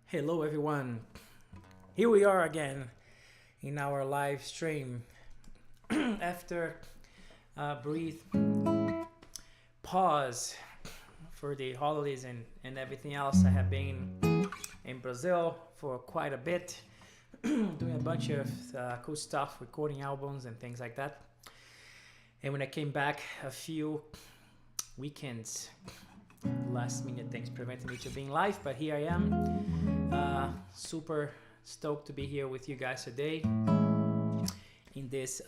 Hello everyone, here we are again in our live stream after a brief pause for the holidays and everything else. I have been in Brazil for quite a bit doing a bunch of cool stuff, recording albums and things like that. And when I came back, a few weekends last minute things prevented me to being live, but here I am, super stoked to be here with you guys today in this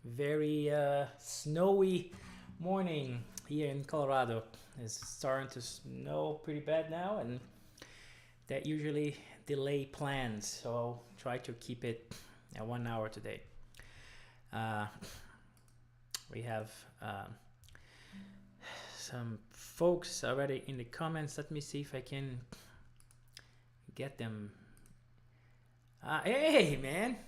very snowy morning here in Colorado. It's starting to snow pretty bad now, and that usually delay plans, so I'll try to keep it at 1 hour today. We have some folks already in the comments. Let me see if I can get them. Hey man,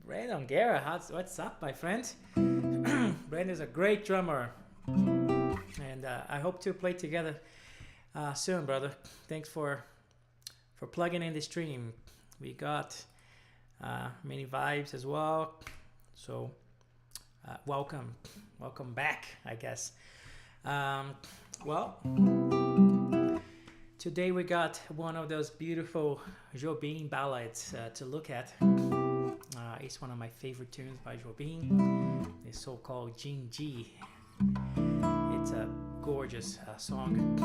Brandon Guerra, what's up, my friend? Brandon's a great drummer, and I hope to play together soon, brother. Thanks for plugging in the stream. We got many vibes as well, so welcome back, I guess. Well, today we got one of those beautiful Jobim ballads to look at. It's one of my favorite tunes by Jobim, the so-called Dindi. It's a gorgeous song,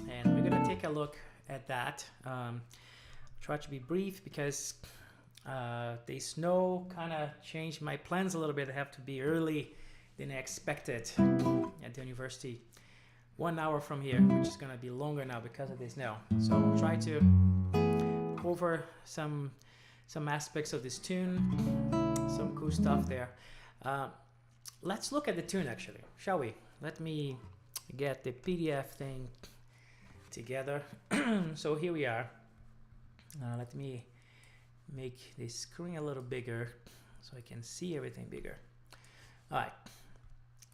and we're gonna take a look at that. Try to be brief because the snow kind of changed my plans a little bit. I have to be early than I expected at the university 1 hour from here, which is gonna be longer now because of the snow. So I'll try to cover some aspects of this tune, some cool stuff there. Let's look at the tune actually, shall we? Let me get the PDF thing together. So here we are. Let me make the screen a little bigger so I can see everything bigger. All right,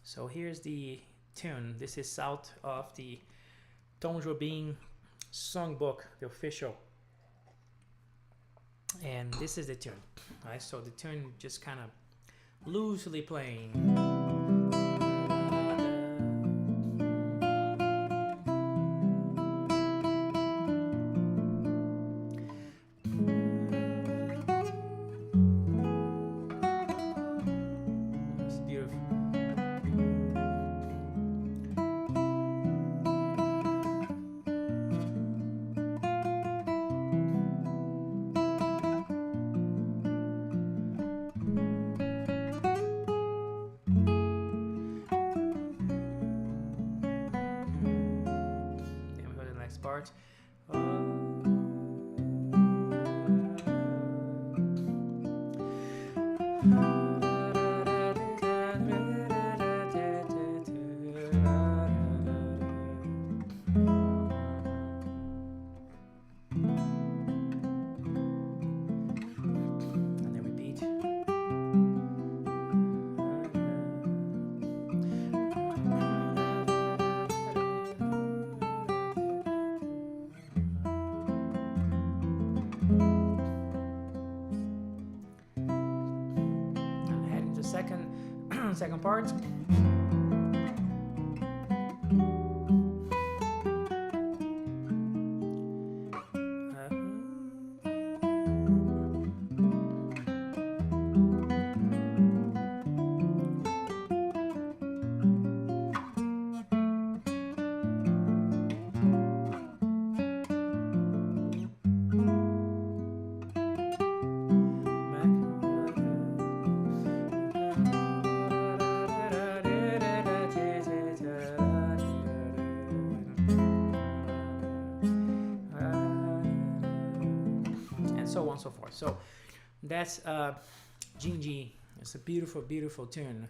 so here's the tune. This is out of the Tom Jobim songbook, the official, and this is the tune. All right, so the tune just kind of loosely playing. Part. And then repeat. Second part. So on and so forth. So that's Dindi. It's a beautiful, beautiful tune.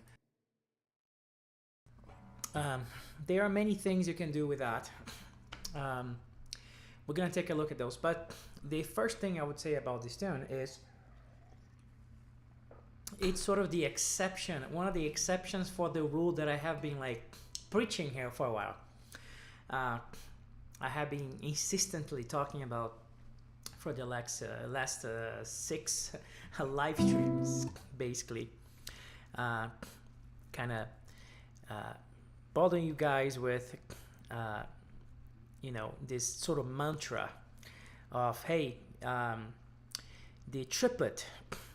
There are many things you can do with that. We're gonna take a look at those, but the first thing I would say about this tune is it's sort of the exception, one of the exceptions for the rule that I have been like preaching here for a while. I have been insistently talking about for the last 6 live streams, basically, kind of bothering you guys with, this sort of mantra of, hey, the triplet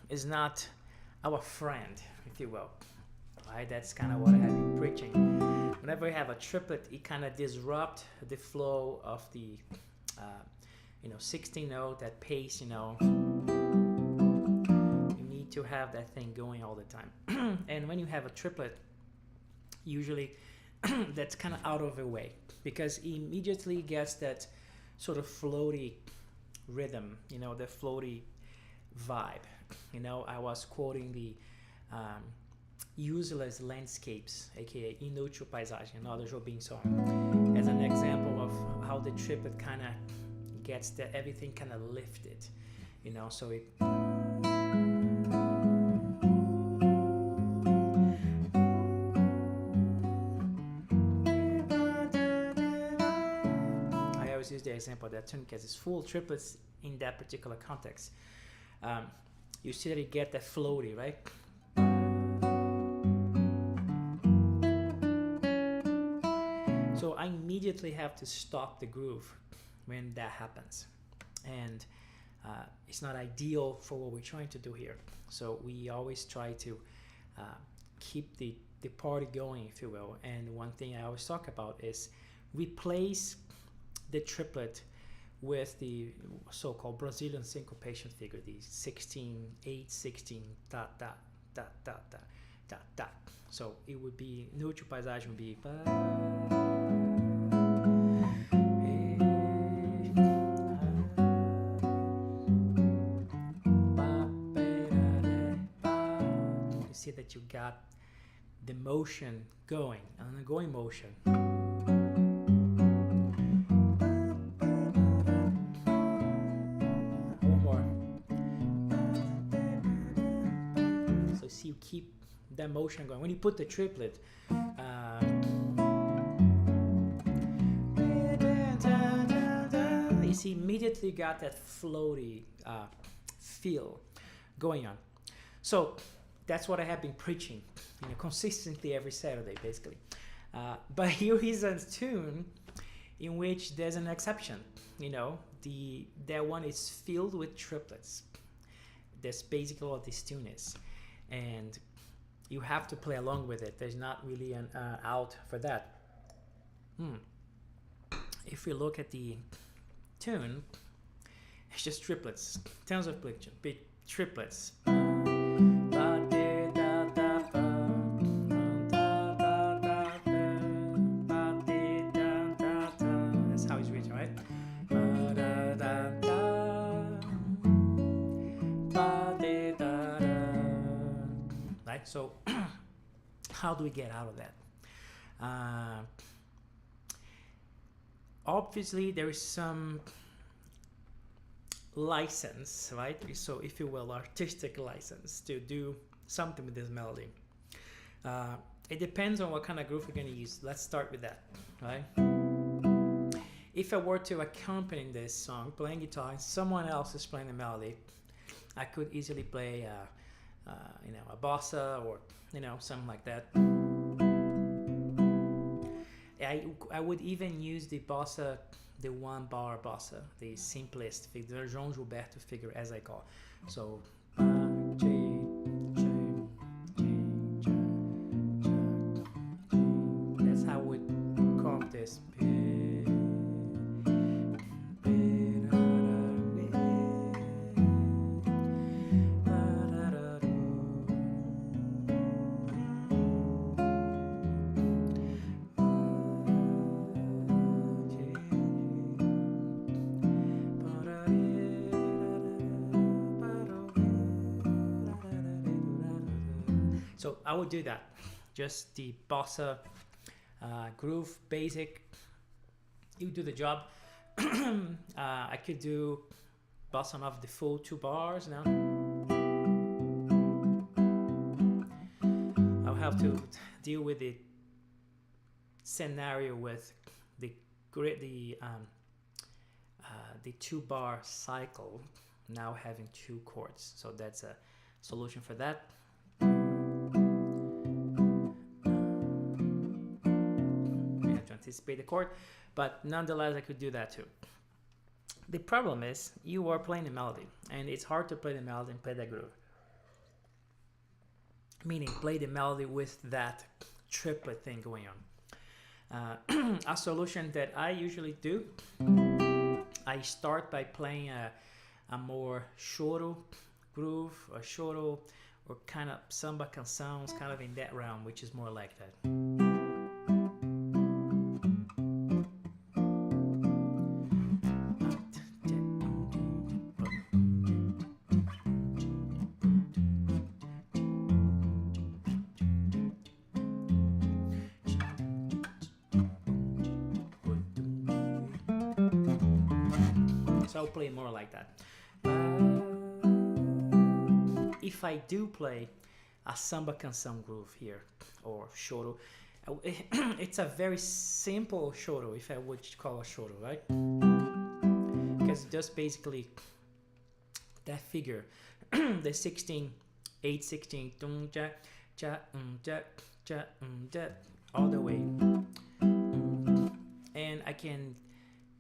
is not our friend, if you will. Right? That's kind of what I have been preaching. Whenever you have a triplet, it kind of disrupt the flow of the 16 note, that pace. You need to have that thing going all the time. And when you have a triplet, usually that's kind of out of the way, because it immediately gets that sort of floaty rhythm, the floaty vibe. I was quoting the Useless Landscapes, aka Inútil Paisagem, another Jobim song, as an example of how the triplet kind of gets everything kind of lifted, so it. I always use the example of that tune because it's full triplets in that particular context. You see that you get that floaty, right? So I immediately have to stop the groove when that happens, and it's not ideal for what we're trying to do here. So we always try to keep the party going, if you will. And one thing I always talk about is replace the triplet with the so-called Brazilian syncopation figure, the 16, 8, 16, dot, dot, dot, dot, dot, dot, dot. So it would be, Inútil Paisagem would be, you see that you got the motion going, an ongoing motion. You keep that motion going. When you put the triplet, you see immediately got that floaty feel going on. So that's what I have been preaching, consistently every Saturday, basically. But here is a tune in which there's an exception. That one is filled with triplets. That's basically what this tune is. And you have to play along with it. There's not really an out for that. If we look at the tune, it's just triplets, tons of big triplets. That's how it's written, right? So how do we get out of that? Obviously there is some license, right? So if you will, artistic license to do something with this melody. It depends on what kind of groove you're going to use. Let's start with that, right? If I were to accompany this song playing guitar and someone else is playing the melody, I could easily play a bossa or something like that. I would even use the bossa, the 1-bar bossa, the simplest figure, the João Gilberto figure, as I call. So that's how I would comp this. So I would do that, just the bossa groove, basic. You do the job. I could do bossa nova, the full 2 bars now. I'll have to deal with the the 2-bar cycle now having 2 chords. So that's a solution for that. You have to anticipate the chord, but nonetheless I could do that too. The problem is you are playing a melody, and it's hard to play the melody and play that groove. Meaning play the melody with that triplet thing going on. A solution that I usually do, I start by playing a more choro groove, or choro, or kind of samba canções, kind of in that realm, which is more like that. So I'll play more like that. If I do play a samba canção groove here, or choro, it's a very simple choro, if I would call a choro, right? Because just basically that figure, the 16, 8, 16, ja, ja, ja, ja, ja, all the way. And I can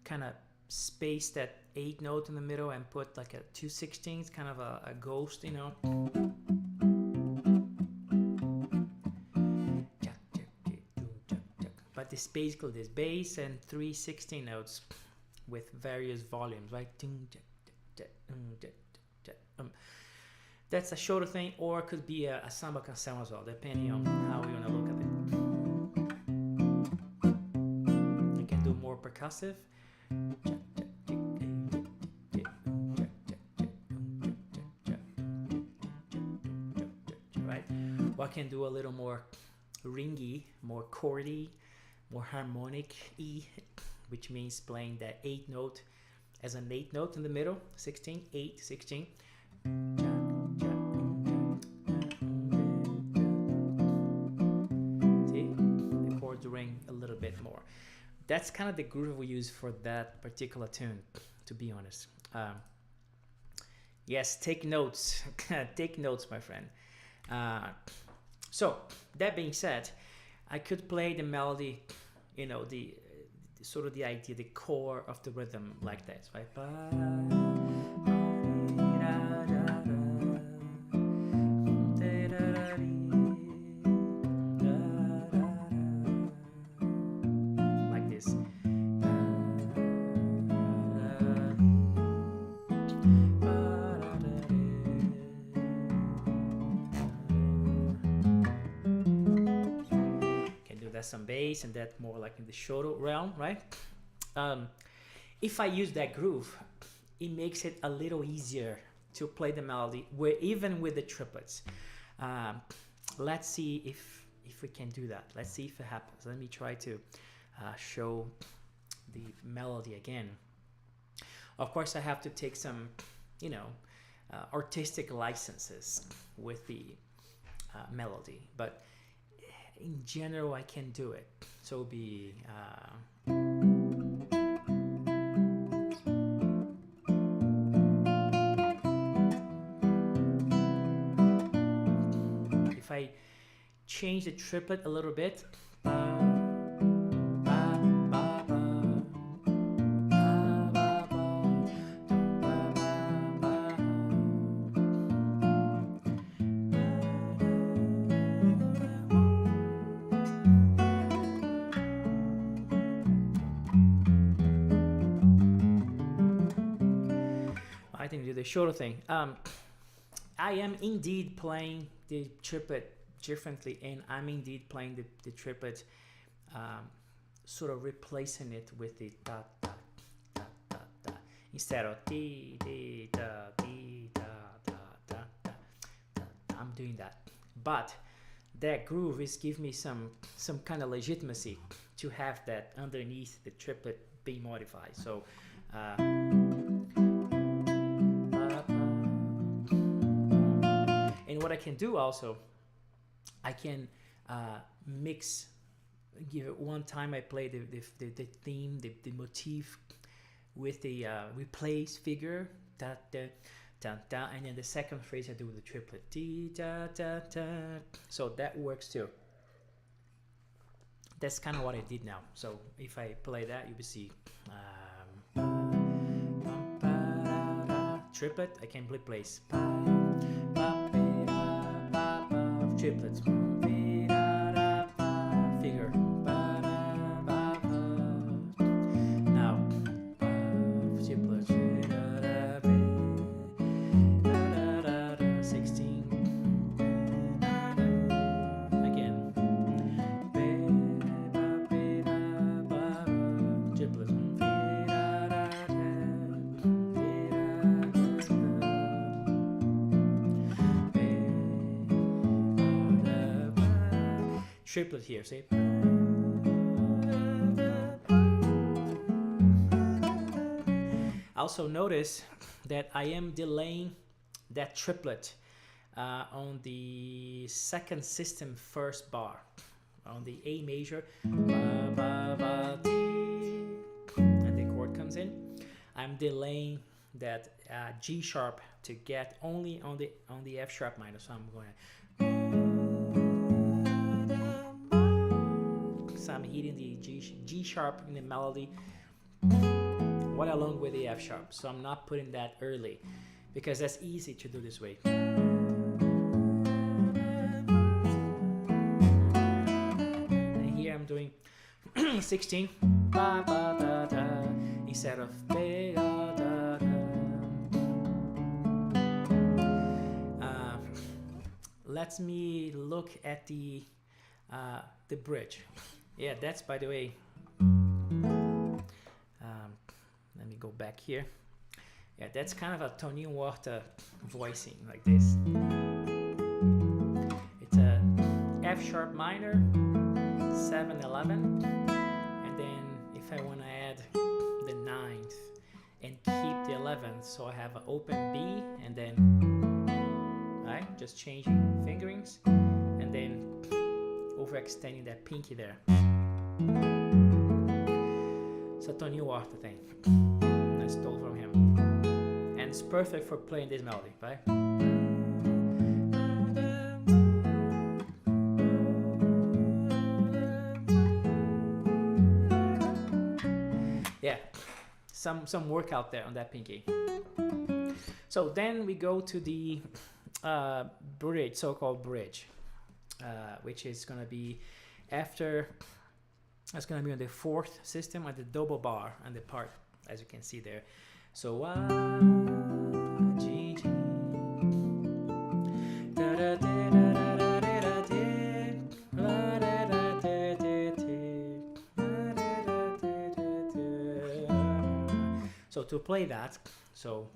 kind of space that 8 note in the middle and put like a 2/16, kind of a ghost, you know. But it's basically this bass and 3 16 notes with various volumes, right? That's a shorter thing, or it could be a samba canção as well, depending on how you want to look at it. You can do more percussive. Right? Or I can do a little more ringy, more chordy, more harmonic-y, which means playing that 8 note as an 8 note in the middle, 16, 8, 16. See? The chords ring a little bit more. That's kind of the groove we use for that particular tune, to be honest. Yes, take notes. Take notes, my friend. So, that being said, I could play the melody, you know, the sort of the idea, the core of the rhythm like that, right? Like this. That's some bass, and that more like in the choro realm, right? If I use that groove, it makes it a little easier to play the melody, even with the triplets. Let's see if we can do that. Let's see if it happens. Let me try to show the melody again. Of course, I have to take some, you know, artistic licenses with the melody, but in general I can do it. So it'll be if I change the triplet a little bit, I think do the shorter thing. I am indeed playing the triplet differently, and I'm indeed playing the triplet, sort of replacing it with the da da da da da instead of dee dee da dee da da da da da. I'm doing that, but that groove is giving me some kind of legitimacy to have that underneath the triplet being modified. So. And what I can do also, I can mix, give it one time I play the theme, the motif with the replace figure, da da da da, and then the second phrase I do with the triplet, d da da da. So that works too. That's kind of what I did now. So if I play that, you will see triplet. I can play place triplets, figure. Now triplets, 16 again, triplets. Triplet here, see? Also notice that I am delaying that triplet on the second system first bar, on the A major, and the chord comes in. I'm delaying that G sharp to get only on the F sharp minor. So I'm going to. So I'm hitting the G sharp in the melody, right along with the F sharp. So I'm not putting that early, because that's easy to do this way. And here I'm doing 16 ba, ba, da, da, instead of ba, da, da, da. Let me look at the bridge. Yeah, that's, by the way, let me go back here. Yeah, that's kind of a Tony Water voicing, like this. It's a F sharp minor, 7/11, and then if I want to add the 9th and keep the 11th, so I have an open B, and then right, just changing fingerings, and then overextending that pinky there. It's a Tony Water thing. I stole from him, and it's perfect for playing this melody, right? Yeah, some workout there on that pinky. So then we go to the bridge, so-called bridge, which is going to be after. That's going to be on the 4th system at the double bar and the part, as you can see there. So G, G, da, da, da, da, da, da, da, da, da, da, da. So to play that, so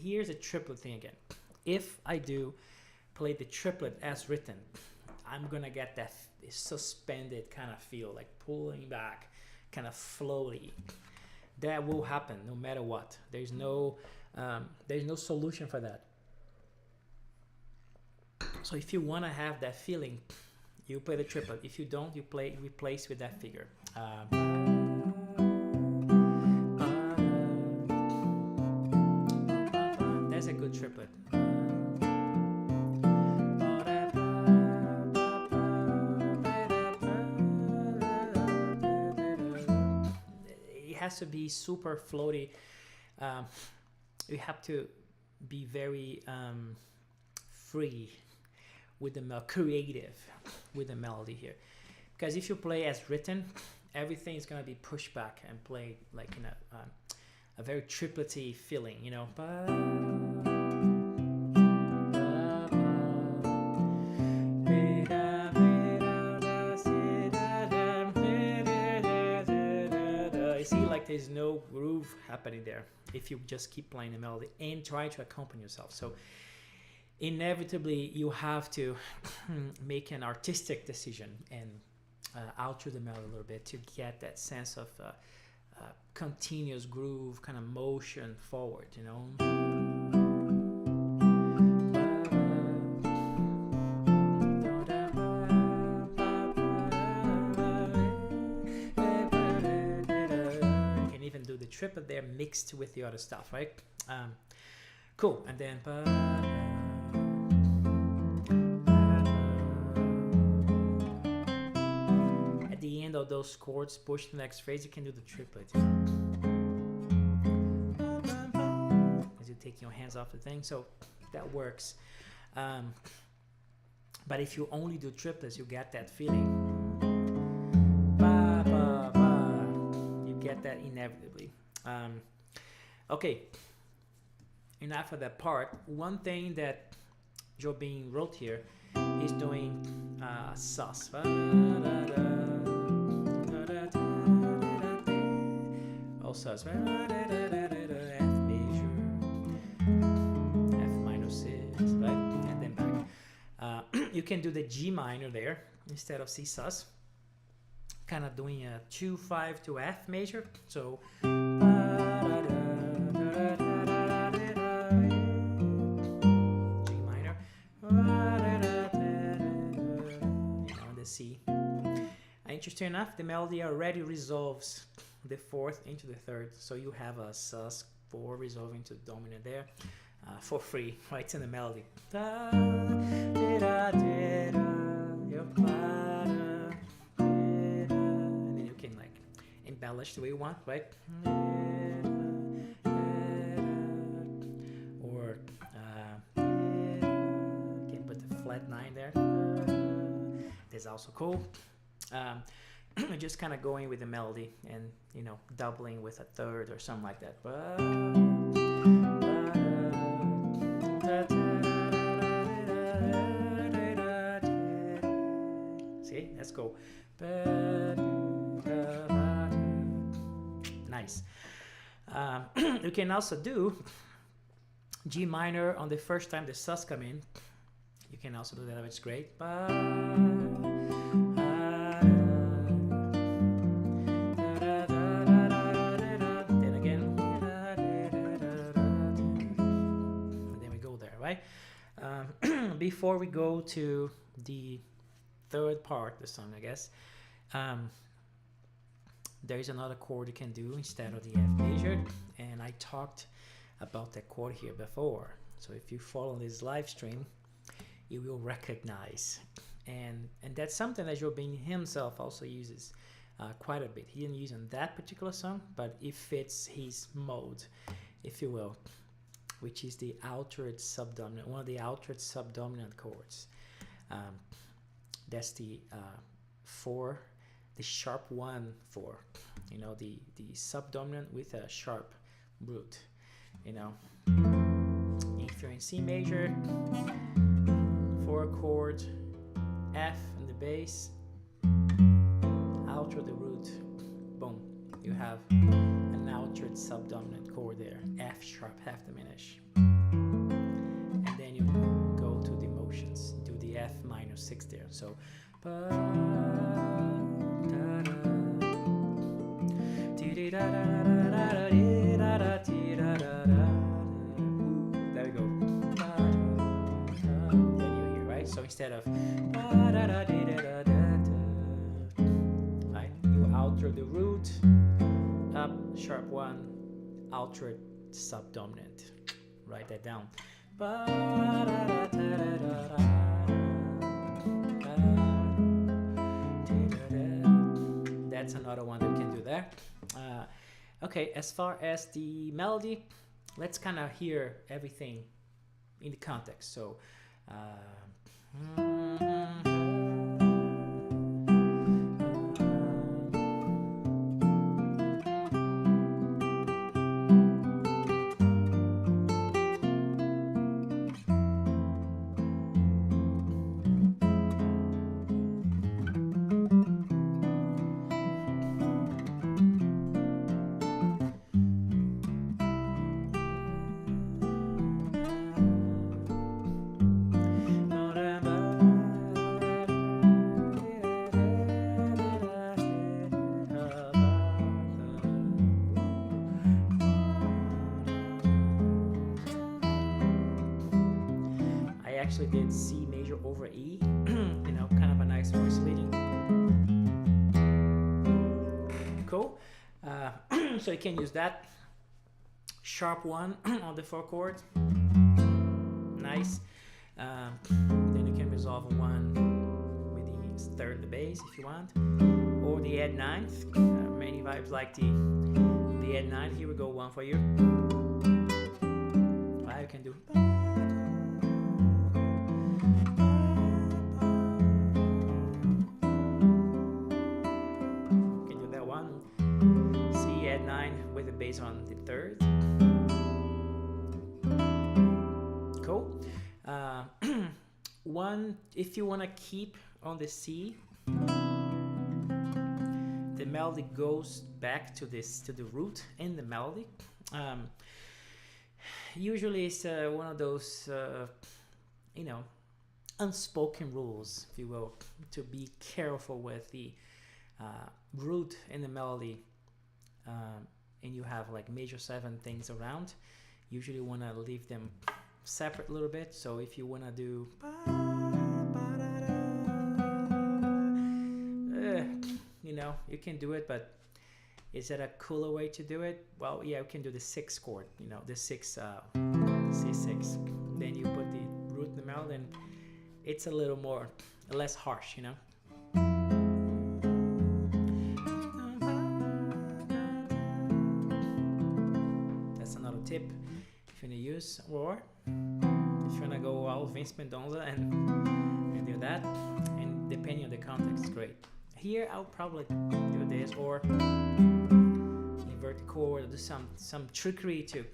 here's a triplet thing again. If I do play the triplet as written, I'm gonna get that suspended kind of feel, like pulling back, kind of floaty. That will happen no matter what. There's no solution for that. So if you want to have that feeling, you play the triplet. If you don't, you play replace with that figure. That's a good triplet. It has to be super floaty. You have to be very free with the creative with the melody here, because if you play as written, everything is gonna be pushed back and played like in a very triplety feeling, you know. You see, like there's no groove happening there if you just keep playing the melody and try to accompany yourself. So inevitably you have to make an artistic decision and alter the melody a little bit to get that sense of continuous groove, kind of motion forward, you know. the triplet there mixed with the other stuff, right? Cool. And then at the end of those chords, push the next phrase, you can do the triplet. As you take your hands off the thing, so that works. But if you only do triplets, you get that feeling. Ba, ba, ba. You get that inevitably. Okay, enough of that part. One thing that Jobim wrote here is doing sus. All sus. F major, F minor 6, right? And then back. You can do the G minor there instead of C sus. Kind of doing a 2-5 to F major. So G minor, the C. Interesting enough, the melody already resolves the fourth into the third, so you have a sus 4 resolving to the dominant there. For free, right? It's in the melody. And then you can like embellish the way you want, right? Or you can put the flat 9 there. That's also cool. Just kind of going with the melody and, you know, doubling with a third or something like that. See, let's go. Nice. You can also do G minor on the first time the sus come in. You can also do that, which is great. Then again. And then we go there, right? Before we go to the third part of the song, I guess, there is another chord you can do instead of the F major, and I talked about that chord here before. So if you follow this live stream, you will recognize, and that's something that Jobim himself also uses quite a bit. He didn't use in that particular song, but it fits his mode, if you will, which is the altered subdominant, one of the altered subdominant chords. That's the 4, the sharp 1 4. You know, the subdominant with a sharp root. You know, if you're in C major, 4 chord, F in the bass, alter the root, boom, you have an altered subdominant chord there, F sharp half diminish. And then you go to the motions, do the F minor 6 there. So there we go. Then you hear, right? So instead of right, you alter the root, up, sharp 1, altered subdominant. Write that down. That's another one that we can do there. Okay, as far as the melody, let's kind of hear everything in the context. So actually did C major over E, you know, kind of a nice voice leading. Cool. So you can use that sharp one on the 4 chords. Nice. Then you can resolve one with the 3rd, the bass if you want, or the add 9th. Many vibes like the add 9. Here we go, one for you. You can do. You can do that one. C add 9 with the bass on the 3rd. Cool. One, if you want to keep on the C, the melody goes back to the root in the melody. Usually it's one of those, unspoken rules, if you will, to be careful with the root in the melody, and you have like major 7 things around. Usually you want to leave them separate a little bit. So if you want to do you can do it, but is that a cooler way to do it? Well, yeah, you can do the 6th chord, the 6 C6. Then you put the root in the melody, and it's a little less harsh, That's another tip if you want to use, or if you want to go all Vince Mendoza and do that, and depending on the context, it's great. Here I'll probably do this, or invert the chord, or do some trickery to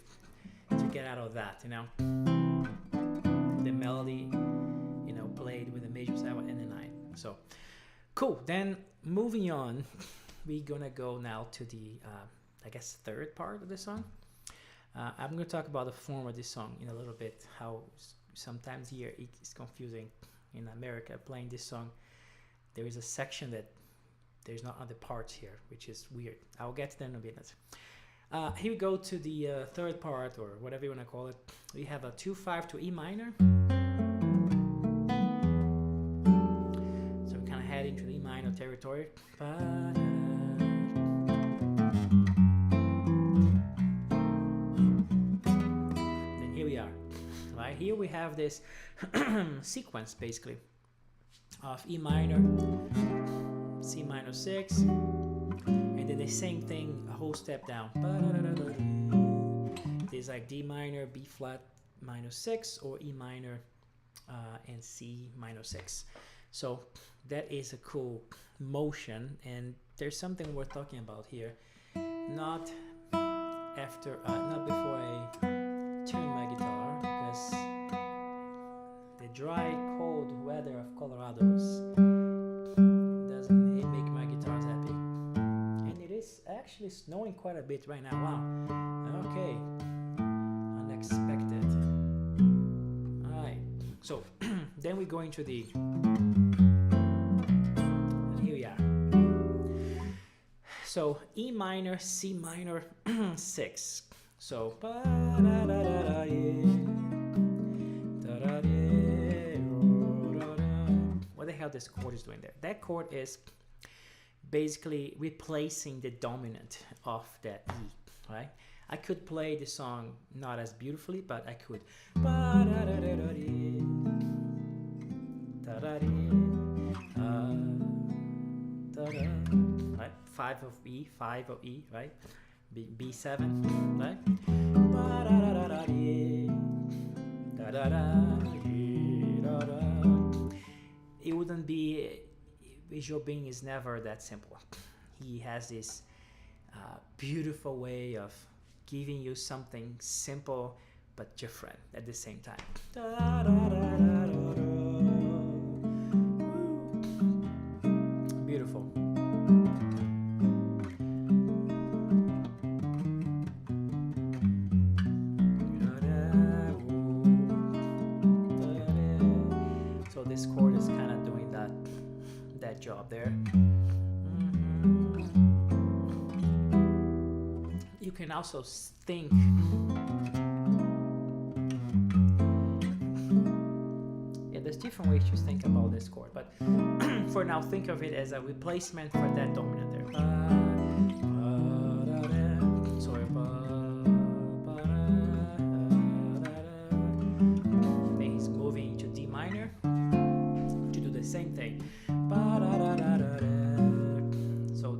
get out of that, the melody, played with a major 7 and a 9. So cool. Then moving on, we're gonna go now to the 3rd part of the song. I'm gonna talk about the form of this song in a little bit, how sometimes here it's confusing in America playing this song. There is a section that there's not other parts here, which is weird. I'll get to them in a minute. Here we go to the 3rd part, or whatever you want to call it. We have a 2/5 to E minor. So we kind of head into the E minor territory. Then here we are. Right here we have this sequence basically of E minor, C minor 6, and then the same thing a whole step down. There's like D minor, B flat minor 6, or E minor and C minor 6. So that is a cool motion, and there's something worth talking about here. Not before I tune my guitar, because the dry, cold weather of Colorado doesn't make my guitars happy. And it is actually snowing quite a bit right now. Wow. Okay. Unexpected. Alright. So then we go into the, and here we are. So E minor, C minor 6. So what the hell this chord is doing there? That chord is basically replacing the dominant of that E, right? I could play the song not as beautifully, but I could. Right? 5 of E, right? B7, right? It wouldn't be, Jobim is never that simple. He has this beautiful way of giving you something simple but different at the same time. Beautiful. So this chord is kind of doing that job there. You can also think there's different ways to think about this chord, but for now think of it as a replacement for that dominant there.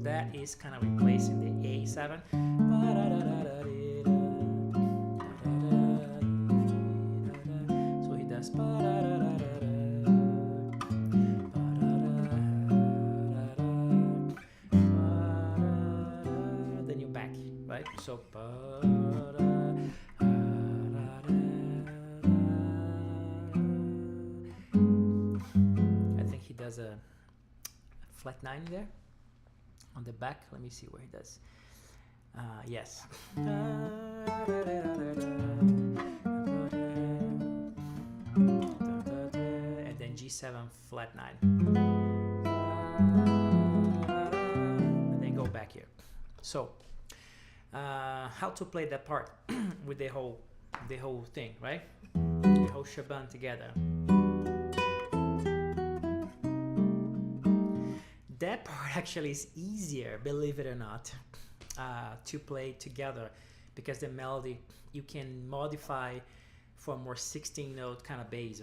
that is kind of replacing the A7. So he does. Then you're back, right? So I think he does a flat 9 there on the back. Let me see where he does. Yes. And then G7 flat 9. And then go back here. So how to play that part with the whole thing, right? The whole shebang together. That part actually is easier, believe it or not, to play together, because the melody you can modify for a more 16-note kind of bass.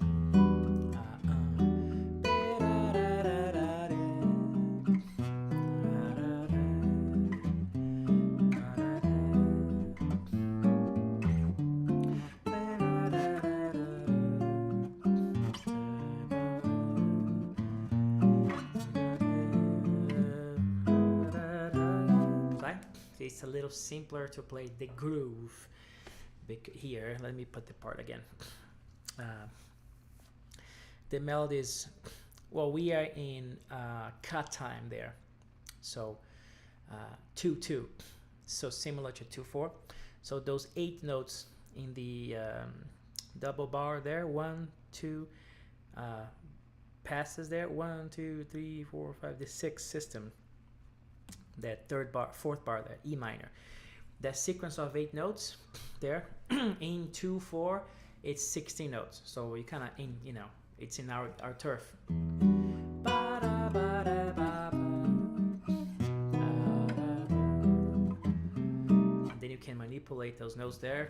It's a little simpler to play the groove here. Let me put the part again. The melodies, well, we are in cut time there, so 2-2, so similar to 2-4. So those 8 notes in the double bar there, 1, 2 passes there, 1, 2, 3, 4, 5, the 6th system. That 3rd bar, 4th bar there, E minor. That sequence of 8 notes there in 2-4, it's 16 notes. So you kind of in, you know, it's in our turf. And then you can manipulate those notes there.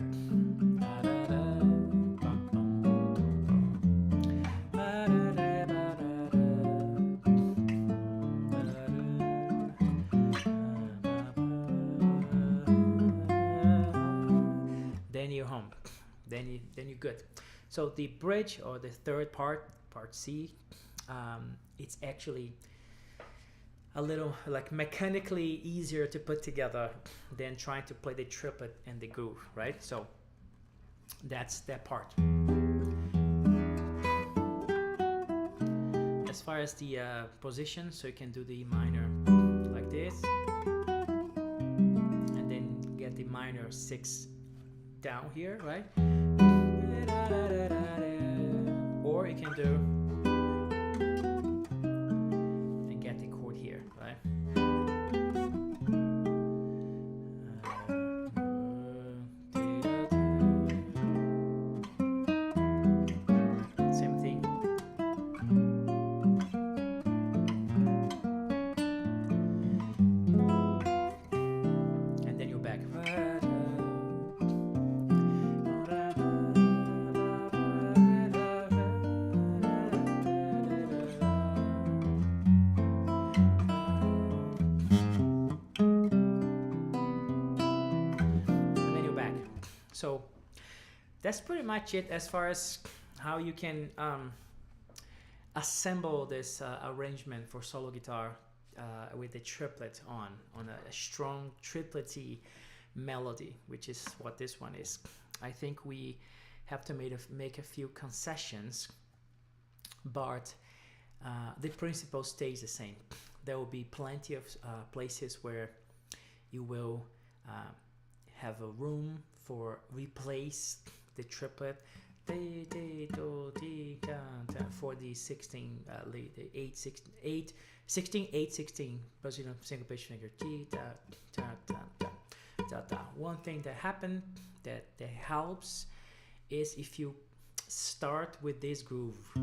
Then you're good. So the bridge, or the 3rd part, part C, it's actually a little like mechanically easier to put together than trying to play the triplet and the groove, right? So that's that part. As far as the position, so you can do the E minor like this, and then get the minor 6 down here, right? Or you can do and get the chord here, right? Same thing. And then you're back. So that's pretty much it as far as how you can assemble this arrangement for solo guitar with the triplet on a strong triplety melody, which is what this one is. I think we have to make a few concessions, but the principle stays the same. There will be plenty of places where you will have a room for replace the triplet for the 16 lead, the 8 16 8 16 Brazilian syncopation figure. One thing that happened that helps is if you start with this groove. A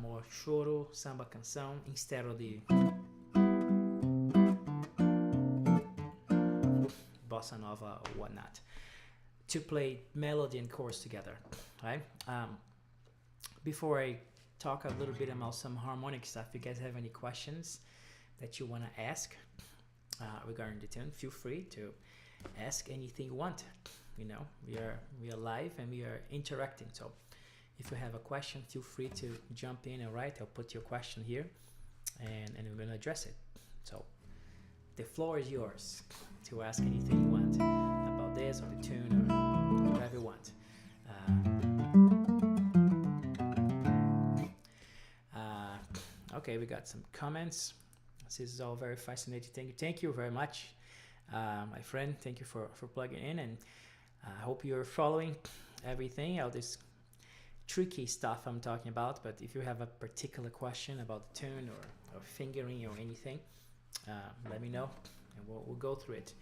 more choro, samba canção, instead of the bossa nova or whatnot, to play melody and chorus together, right? Before I talk a little bit about some harmonic stuff. If you guys have any questions that you want to ask regarding the tune, feel free to ask anything you want. You know, we are live and we are interacting. So if you have a question, feel free to jump in and write. I'll put your question here, and we're going to address it. So the floor is yours to ask anything you want about this or the tune or whatever you want. Okay, we got some comments. This is all very fascinating. Thank you very much, my friend. Thank you for plugging in, and I hope you're following everything, all this tricky stuff I'm talking about. But if you have a particular question about the tune or fingering or anything, let me know and we'll go through it.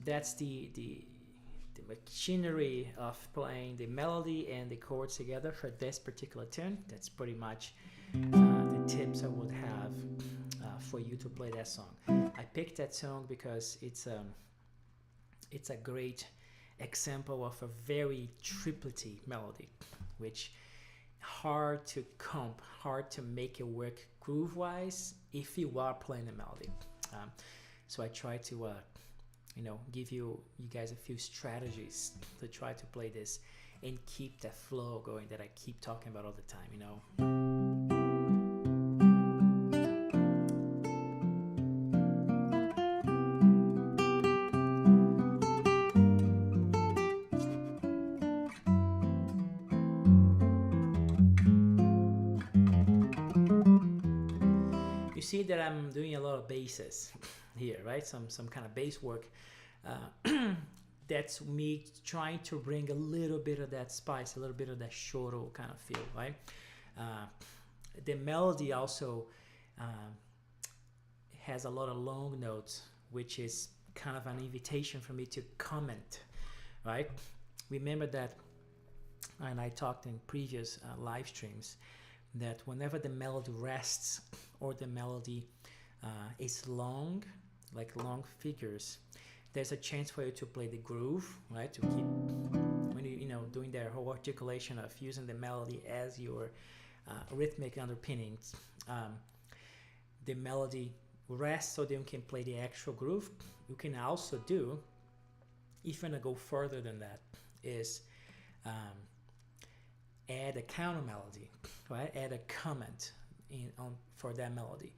That's the machinery of playing the melody and the chords together for this particular tune. That's pretty much the tips I would have for you to play that song. I picked that song because it's a great example of a very triplety melody, which hard to comp, hard to make it work groove-wise if you are playing the melody. So I try to give you guys a few strategies to try to play this and keep that flow going that I keep talking about all the time, you know. You see that I'm doing a lot of basses here, right? Some kind of bass work. That's me trying to bring a little bit of that spice, a little bit of that choro kind of feel, right? The melody also has a lot of long notes, which is kind of an invitation for me to comment, right? Remember that, and I talked in previous live streams, that whenever the melody rests or the melody is long, like long figures, there's a chance for you to play the groove, right? To keep, when you doing that whole articulation of using the melody as your rhythmic underpinnings, the melody rests so then you can play the actual groove. You can also do, if you're gonna go further than that, is add a counter melody, right? Add a comment for that melody.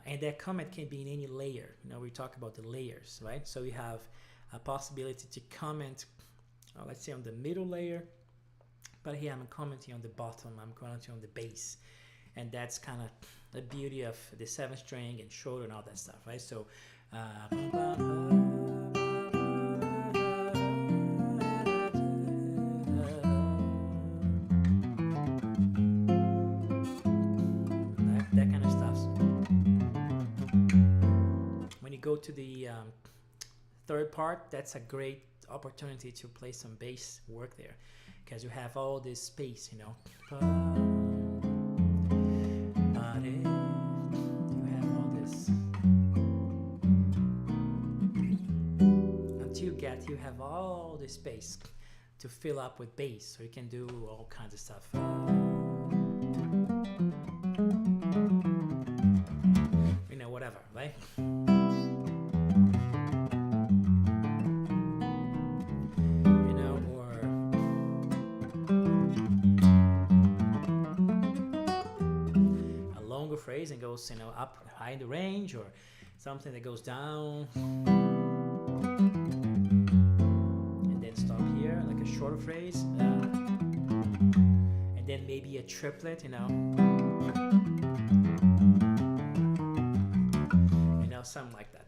And that comment can be in any layer. We talk about the layers, right? So you have a possibility to comment, let's say on the middle layer, but here I'm commenting on the bottom, I'm commenting on the bass. And that's kind of the beauty of the 7th string and shoulder and all that stuff, right? So that kind of stuff. When you go to the third part, that's a great opportunity to play some bass work there, because you have all this space, you have all this until you have all this space to fill up with bass, so you can do all kinds of stuff. Whatever, right? Or a longer phrase and goes, up high in the range, or something that goes down and then stop here, like a shorter phrase, and then maybe a triplet, something like that.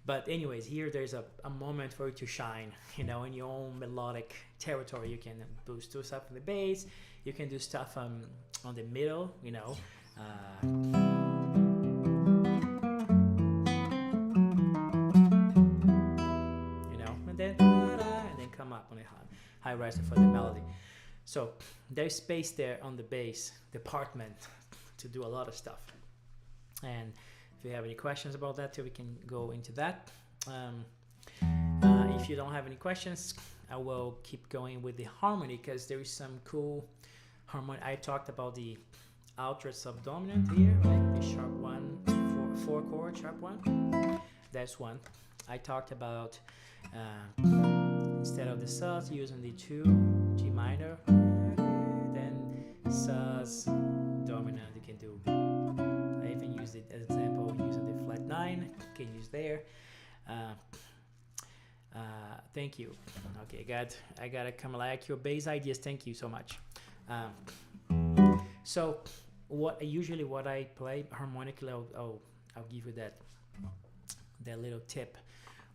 But anyways, here there's a moment for you to shine, in your own melodic territory. You can do stuff on the bass, you can do stuff on the middle, and then come up on a high riser for the melody. So there's space there on the bass department to do a lot of stuff. And if you have any questions about that too, we can go into that. If you don't have any questions, I will keep going with the harmony because there is some cool harmony. I talked about the ultra subdominant here, right? The sharp one, four chord sharp one. That's one. I talked about instead of the sus using the 2 G minor, then sus dominant. You can do. I even used it as an example using the flat 9. You can use there. Thank you. Okay, I got to come like your bass ideas. Thank you so much. So what I play harmonically, I'll give you that little tip.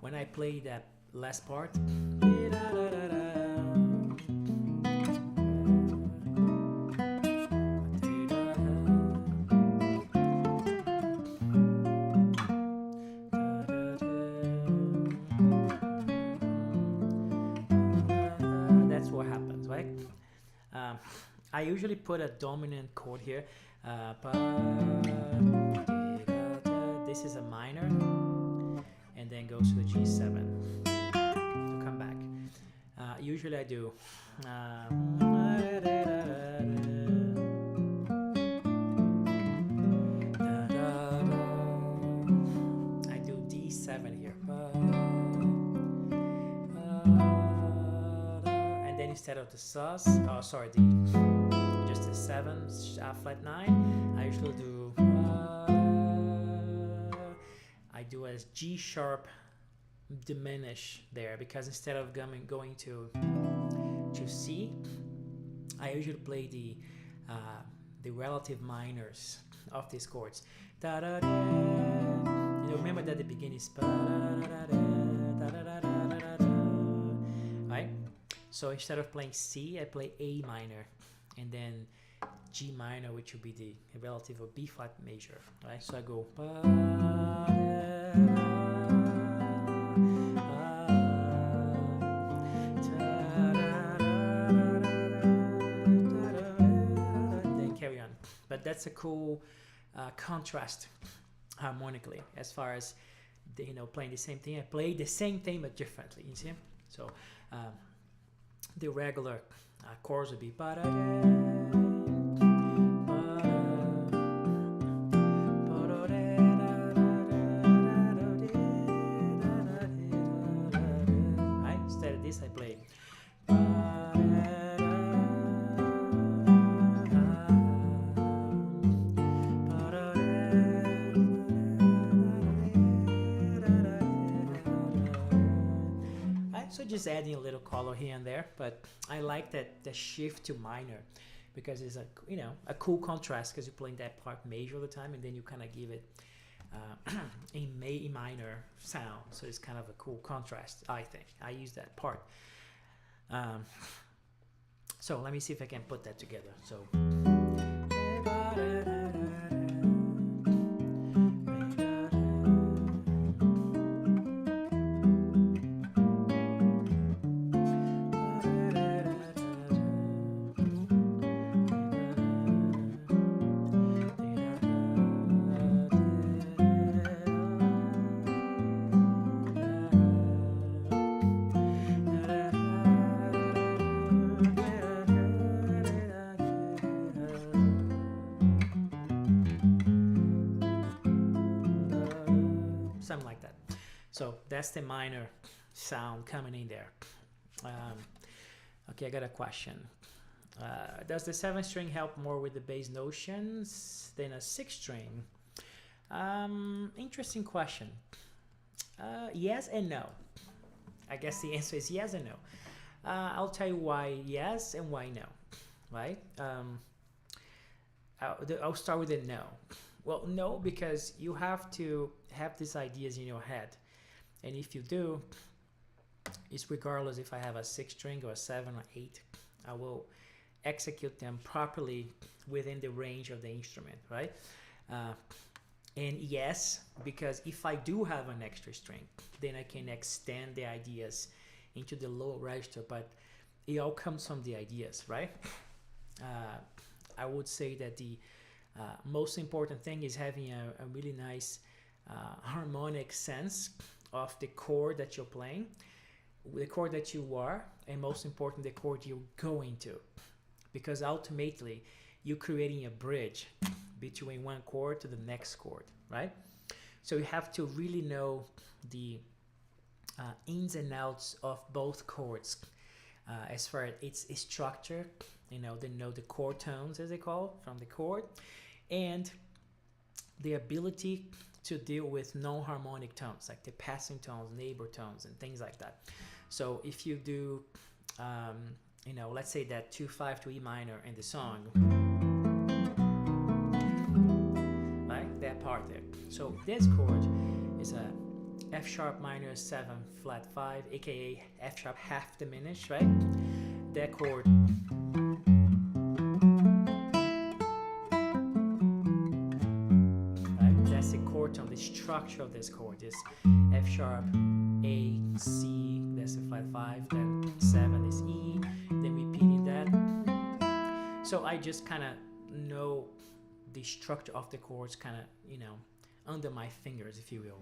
When I play that last part, that's what happens, right? I usually put a dominant chord here. This is a minor, and then goes to the G7 to come back. Usually I do. I do D7 here. And then instead of the sus, just a 7 flat 9, I usually do. I do a G sharp diminish there, because instead of going to C, I usually play the relative minors of these chords. Remember that the beginning is right? So instead of playing C, I play A minor, and then G minor, which would be the relative of B flat major, right? So I go. Then carry on. But that's a cool contrast harmonically, as far as playing the same thing. I play the same thing but differently. You see? So the regular chords would be. Instead of this, I play. So just adding a little color here and there, but I like that the shift to minor, because it's a cool contrast, because you're playing that part major all the time, and then you kind of give it a minor sound, so it's kind of a cool contrast. I think I use that part. So let me see if I can put that together. So. Something like that. So that's the minor sound coming in there. Okay, I got a question. Does the 7th string help more with the bass notions than a 6th string? Interesting question. Yes and no. I guess the answer is yes and no. I'll tell you why yes and why no. Right? I'll start with a no. Well, no, because you have to have these ideas in your head. And if you do, it's regardless if I have a 6th string or a 7 or 8, I will execute them properly within the range of the instrument, right? And yes, because if I do have an extra string, then I can extend the ideas into the low register, but it all comes from the ideas, right? I would say that the most important thing is having a really nice harmonic sense of the chord that you're playing, the chord that you are, and most important, the chord you're going to, because ultimately you're creating a bridge between one chord to the next chord, right? So you have to really know the ins and outs of both chords, as far as its structure, they know the chord tones, as they call, from the chord, and the ability to deal with non-harmonic tones, like the passing tones, neighbor tones, and things like that. So if you do, let's say that 2/5 to E minor in the song, right, that part there. So this chord is a F sharp minor 7 flat 5, aka F sharp half diminished, right? That chord, right? That's the chord tone. The structure of this chord is F sharp, A, C, that's a flat 5, then 7 is E, then repeating that. So I just kind of know the structure of the chords kind of, under my fingers, if you will.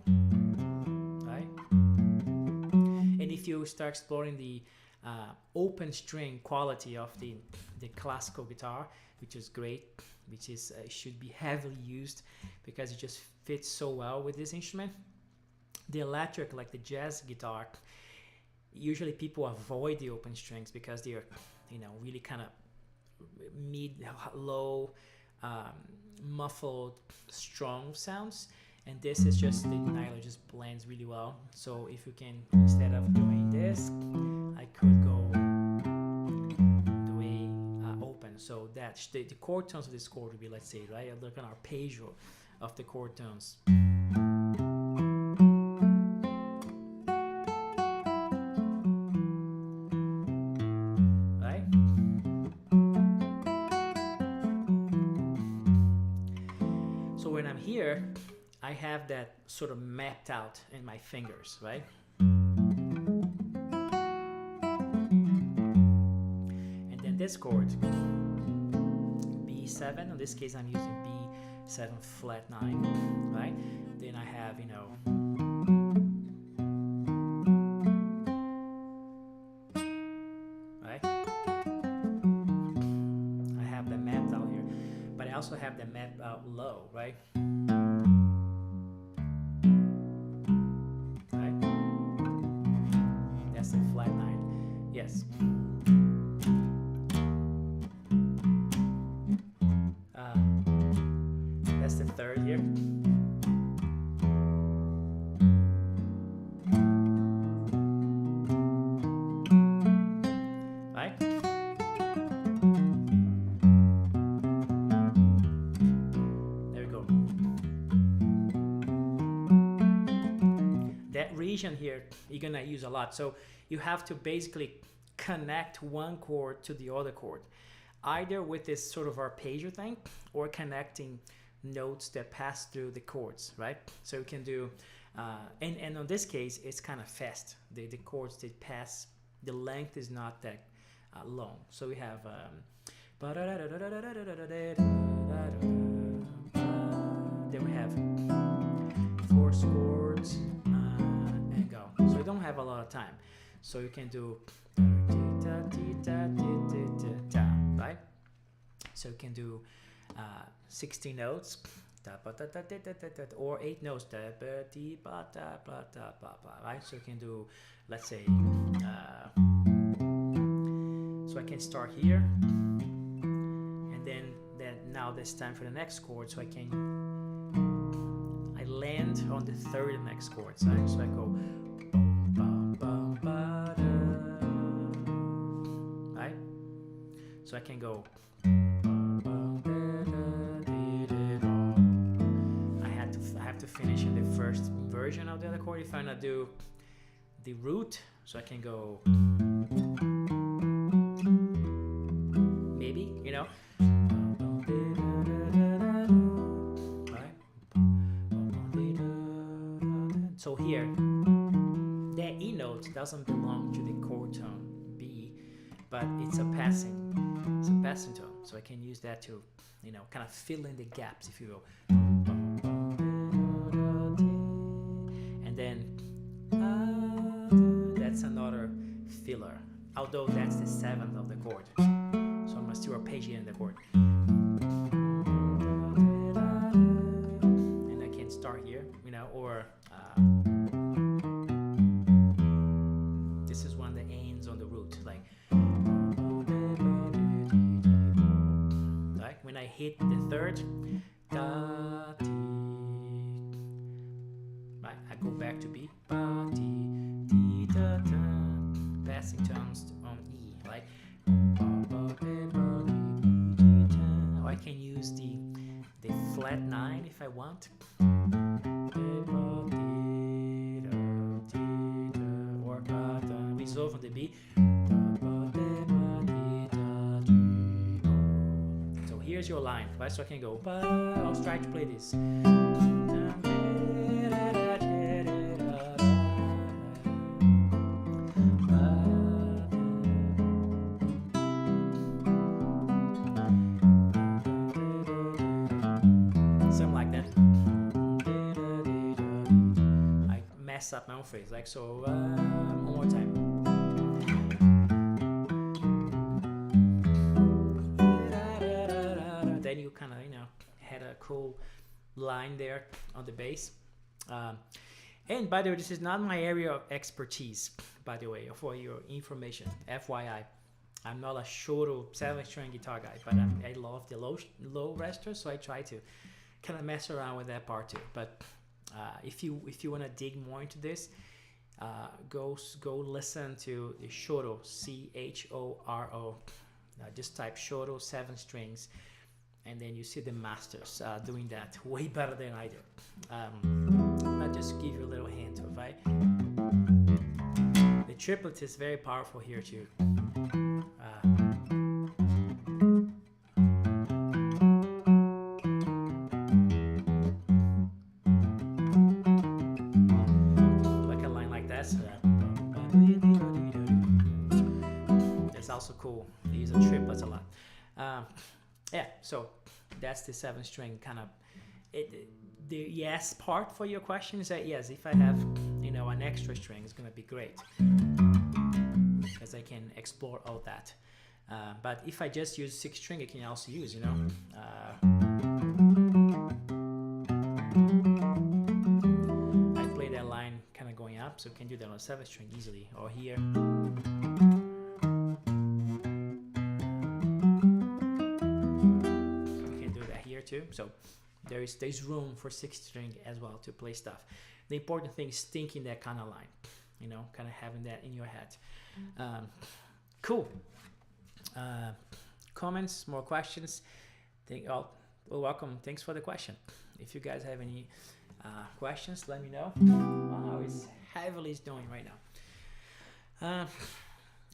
Right? And if you start exploring the open string quality of the classical guitar, which is great, which is should be heavily used because it just fits so well with this instrument. The electric, like the jazz guitar, usually people avoid the open strings because they're, really kind of mid, low, muffled, strong sounds. And this is just, the nylon just blends really well. So if you can, instead of doing this, I could go the way open. So that the chord tones of this chord would be, let's say, right, look at an arpeggio of the chord tones. Right? So when I'm here, I have that sort of mapped out in my fingers, right? And then this chord, B7, in this case I'm using B7 flat 9, right? Then I have, right? I have that mapped out here, but I also have that mapped out low, right? Yes. That's the third here. Right? There we go. That region here, you're gonna use a lot. So you have to basically connect one chord to the other chord, either with this sort of arpeggio thing or connecting notes that pass through the chords, right? So you can do, and in this case, it's kind of fast. The chords that pass, the length is not that long. So we have, then we have 4 chords and go. So you don't have a lot of time. So you can do, right? So you can do 16 notes, or 8 notes, right? So you can do, let's say, so I can start here, and then now it's time for the next chord. So I land on the third next chord, right? So I go, right? So I can go. I have to finish in the first version of the other chord. If I wanna do the root, so I can go. Maybe, right? So here, that E note doesn't belong to the chord tone B, but it's a passing tone. So I can use that to, kind of fill in the gaps, if you will. And then that's another stiller, although that's the 7th of the chord. So I'm still arpeggiating the chord. And I can start here, you know, or this is one that ends on the root, like when I hit the 3rd, right, I go back to B, passing tones on E, right? Or I can use the flat 9 if I want, or resolve on the B. So here's your line, right? So I can go, I'll try to play this. Something like that. I mess up my own phrase, like so. One more time. Then you kind of, you know, had a cool line there on the bass. And by the way, this is not my area of expertise, by the way, for your information, FYI. I'm not a Shoro 7-string guitar guy, but I love the low register, so I try to kind of mess around with that part too. But if you want to dig more into this, go listen to the Shoro, Choro. Just type Shoro 7 strings, and then you see the masters doing that way better than I do. I'll just give you a little hint of it. The triplet is very powerful here too. Like a line like that. That's also cool. They use a triplets a lot. Yeah, so that's the 7-string kind of. The yes part for your question is that yes, if I have, you know, an extra string, it's gonna be great because I can explore all that. But if I just use 6-string, I can also use, you know, I play that line kind of going up, so you can do that on a 7-string easily, or here. You can do that here too. So there's room for 6-string as well to play stuff. The important thing is thinking that kind of line, you know, kind of having that in your head. Cool. Comments, more questions? Well, welcome. Thanks for the question. If you guys have any questions, let me know. Wow, it's heavily snowing right now.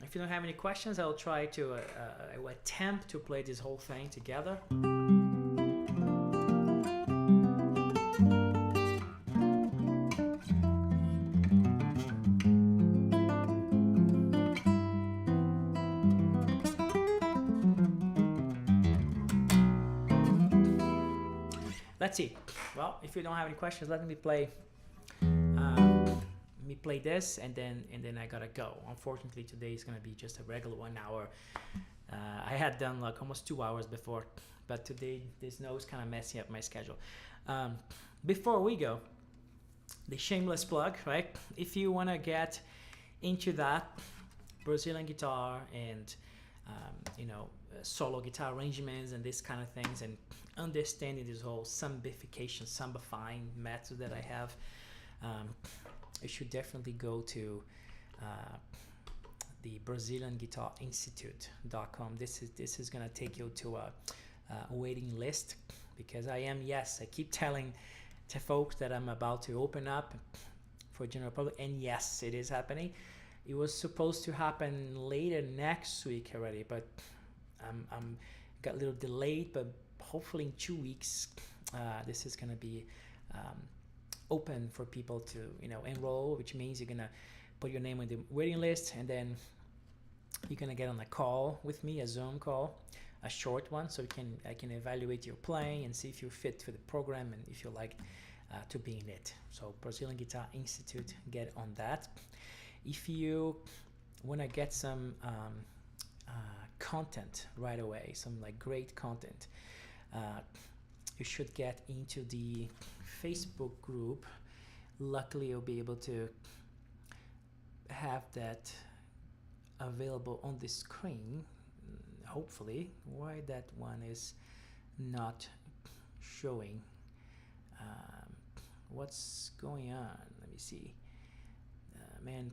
If you don't have any questions, I'll try to attempt to play this whole thing together. Let's see. Well, if you don't have any questions, let me play. This, and then I gotta go. Unfortunately, today is gonna be just a regular 1 hour. I had done like almost 2 hours before, but today the snow is kind of messing up my schedule. Before we go, the shameless plug, right? If you wanna get into that Brazilian guitar and you know, solo guitar arrangements and this kind of things, and understanding this whole Sambafying method that I have, you should definitely go to the BrazilianGuitarInstitute.com. This is gonna take you to a waiting list, because I keep telling to folks that I'm about to open up for general public, and yes, it is happening. It was supposed to happen later next week already, but I'm got a little delayed, but hopefully in 2 weeks this is gonna be open for people to, you know, enroll, which means you're gonna put your name on the waiting list, and then you're gonna get on a call with me, a Zoom call, a short one, so I can evaluate your playing and see if you fit for the program and if you like to be in it. So Brazilian Guitar Institute, get on that. If you want to get some content right away, some like great content, you should get into the Facebook group. Luckily, you'll be able to have that available on the screen, hopefully. Why that one is not showing? What's going on? Let me see. Man,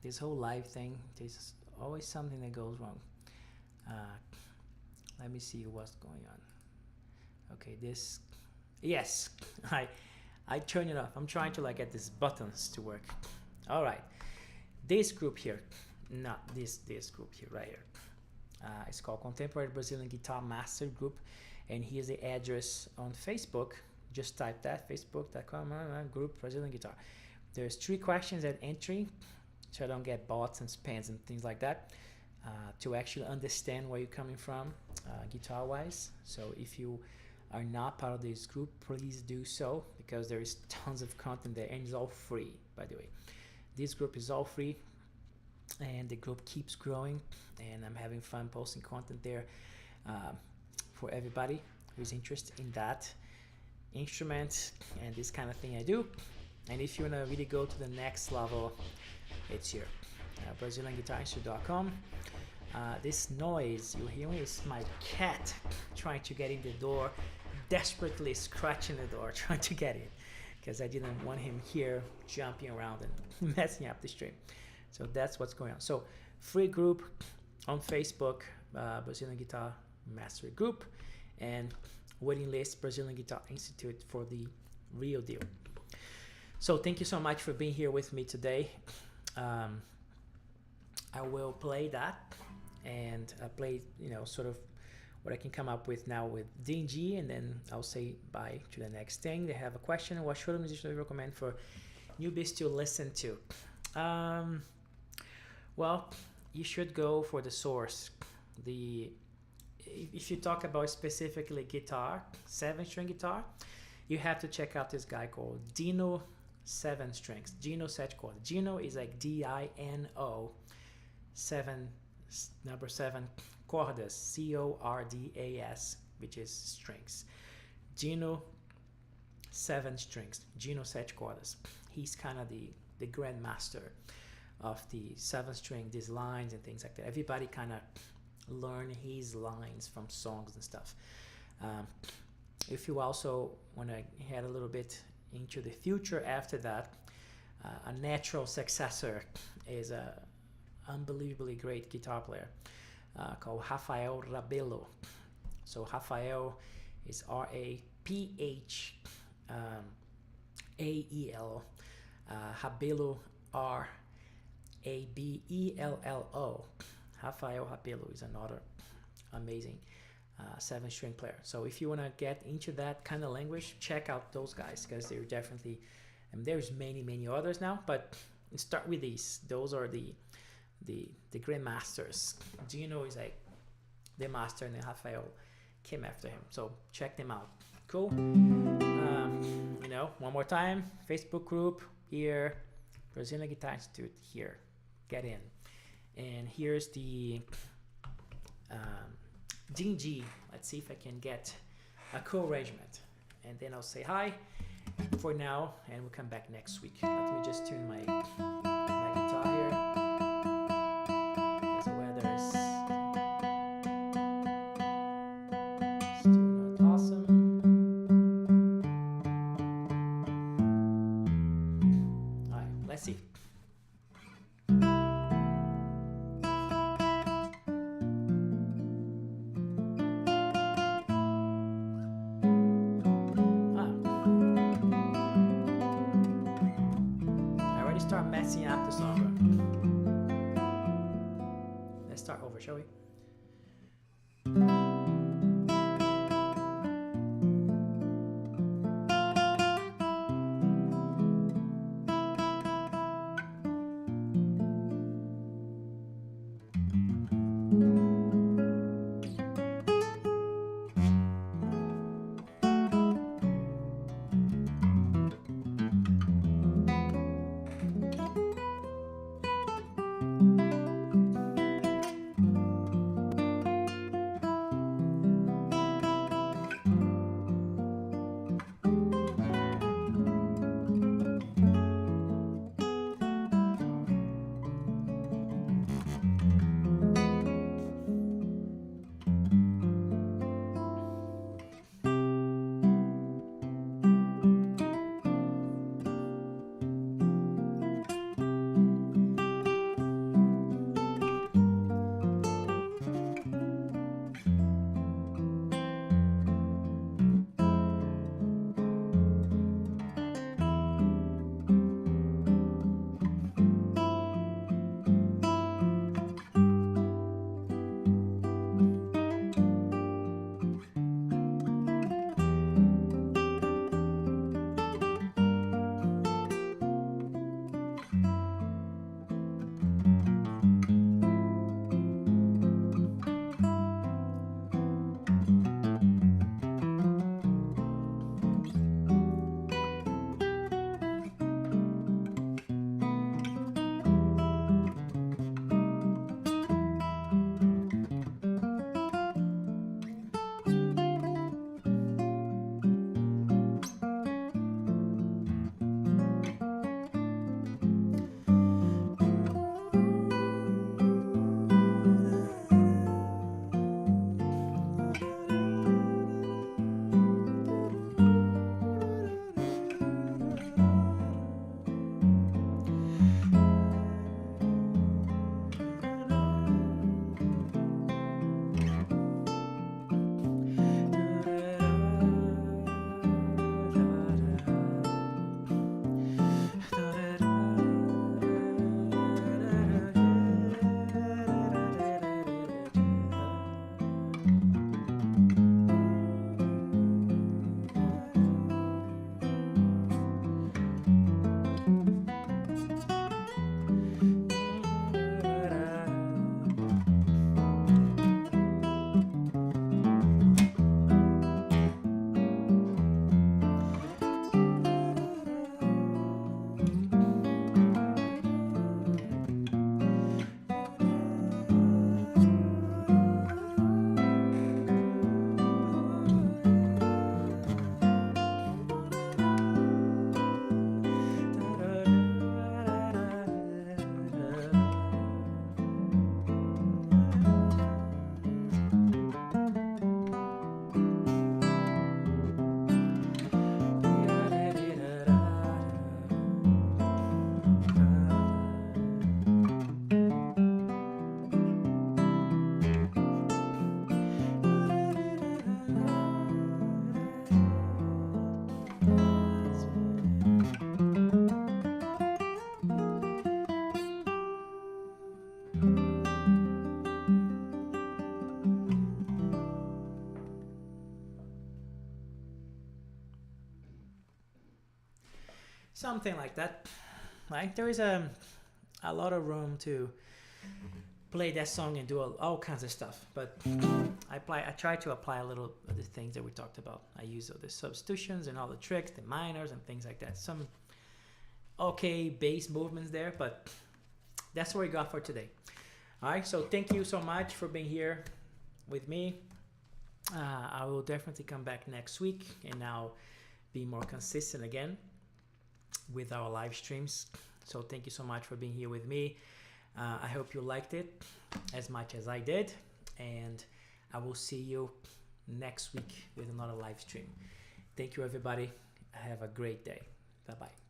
this whole live thing, there's always something that goes wrong. Let me see what's going on. Okay, this, yes, I turned it off. I'm trying to like get these buttons to work. All right, this group here, not this group here, right here. It's called Contemporary Brazilian Guitar Master Group, and here's the address on Facebook. Just type that, facebook.com group Brazilian Guitar. There's 3 questions at entry, so I don't get bots and spams and things like that, to actually understand where you're coming from guitar-wise. So if you are not part of this group, please do so, because there is tons of content there, and it's all free, by the way. This group is all free, and the group keeps growing, and I'm having fun posting content there for everybody who's interested in that instrument and this kind of thing I do. And if you want to really go to the next level, it's here, BrazilianGuitarInstitute.com. This noise you're hearing is my cat trying to get in the door, desperately scratching the door, trying to get in, because I didn't want him here jumping around and messing up the stream. So that's what's going on. So free group on Facebook, Brazilian Guitar Mastery Group, and waiting list Brazilian Guitar Institute for the real deal. So thank you so much for being here with me today. I will play that, and play, you know, sort of what I can come up with now with Dindi, and then I'll say bye to the next thing. They have a question: what should musicians do you recommend for newbies to listen to? Well, you should go for the source. If you talk about specifically guitar, 7-string guitar, you have to check out this guy called Dino 7 strings, Dino 7 chords. Dino is like D-I-N-O, 7, number 7 cordas, C-O-R-D-A-S, which is strings. Dino 7 strings, Dino 7 cordas. He's kind of the grandmaster of the 7-string, these lines and things like that. Everybody kind of learn his lines from songs and stuff. If you also want to head a little bit into the future after that, a natural successor is a unbelievably great guitar player called Rafael Rabelo. So Rafael is R-A-P-H-A-E-L, Rabelo R-A-B-E-L-L-O. Rafael Rabelo is another amazing 7-string player. So if you want to get into that kind of language, check out those guys, because they're definitely, and there's many others now, but start with these. Those are the great masters. Gino is like the master, and then Rafael came after him. So check them out. Cool. You know, one more time, Facebook group here, Brazilian Guitar Institute here. Get in. And here's the Dindi. Let's see if I can get a co-arrangement, and then I'll say hi for now, and we'll come back next week. Let me just tune my guitar here, because the weather is still not awesome. All right, let's see. Start messing up the song. Let's start over, shall we? something like that. Like there is a lot of room to play that song and do all kinds of stuff, but I try to apply a little of the things that we talked about. I use all the substitutions and all the tricks, the minors and things like that. Some okay bass movements there, but that's what we got for today. All right, so thank you so much for being here with me. I will definitely come back next week, and I'll be more consistent again with our live streams. So thank you so much for being here with me. I hope you liked it as much as I did, and I will see you next week with another live stream. Thank you, everybody. Have a great day. Bye-bye.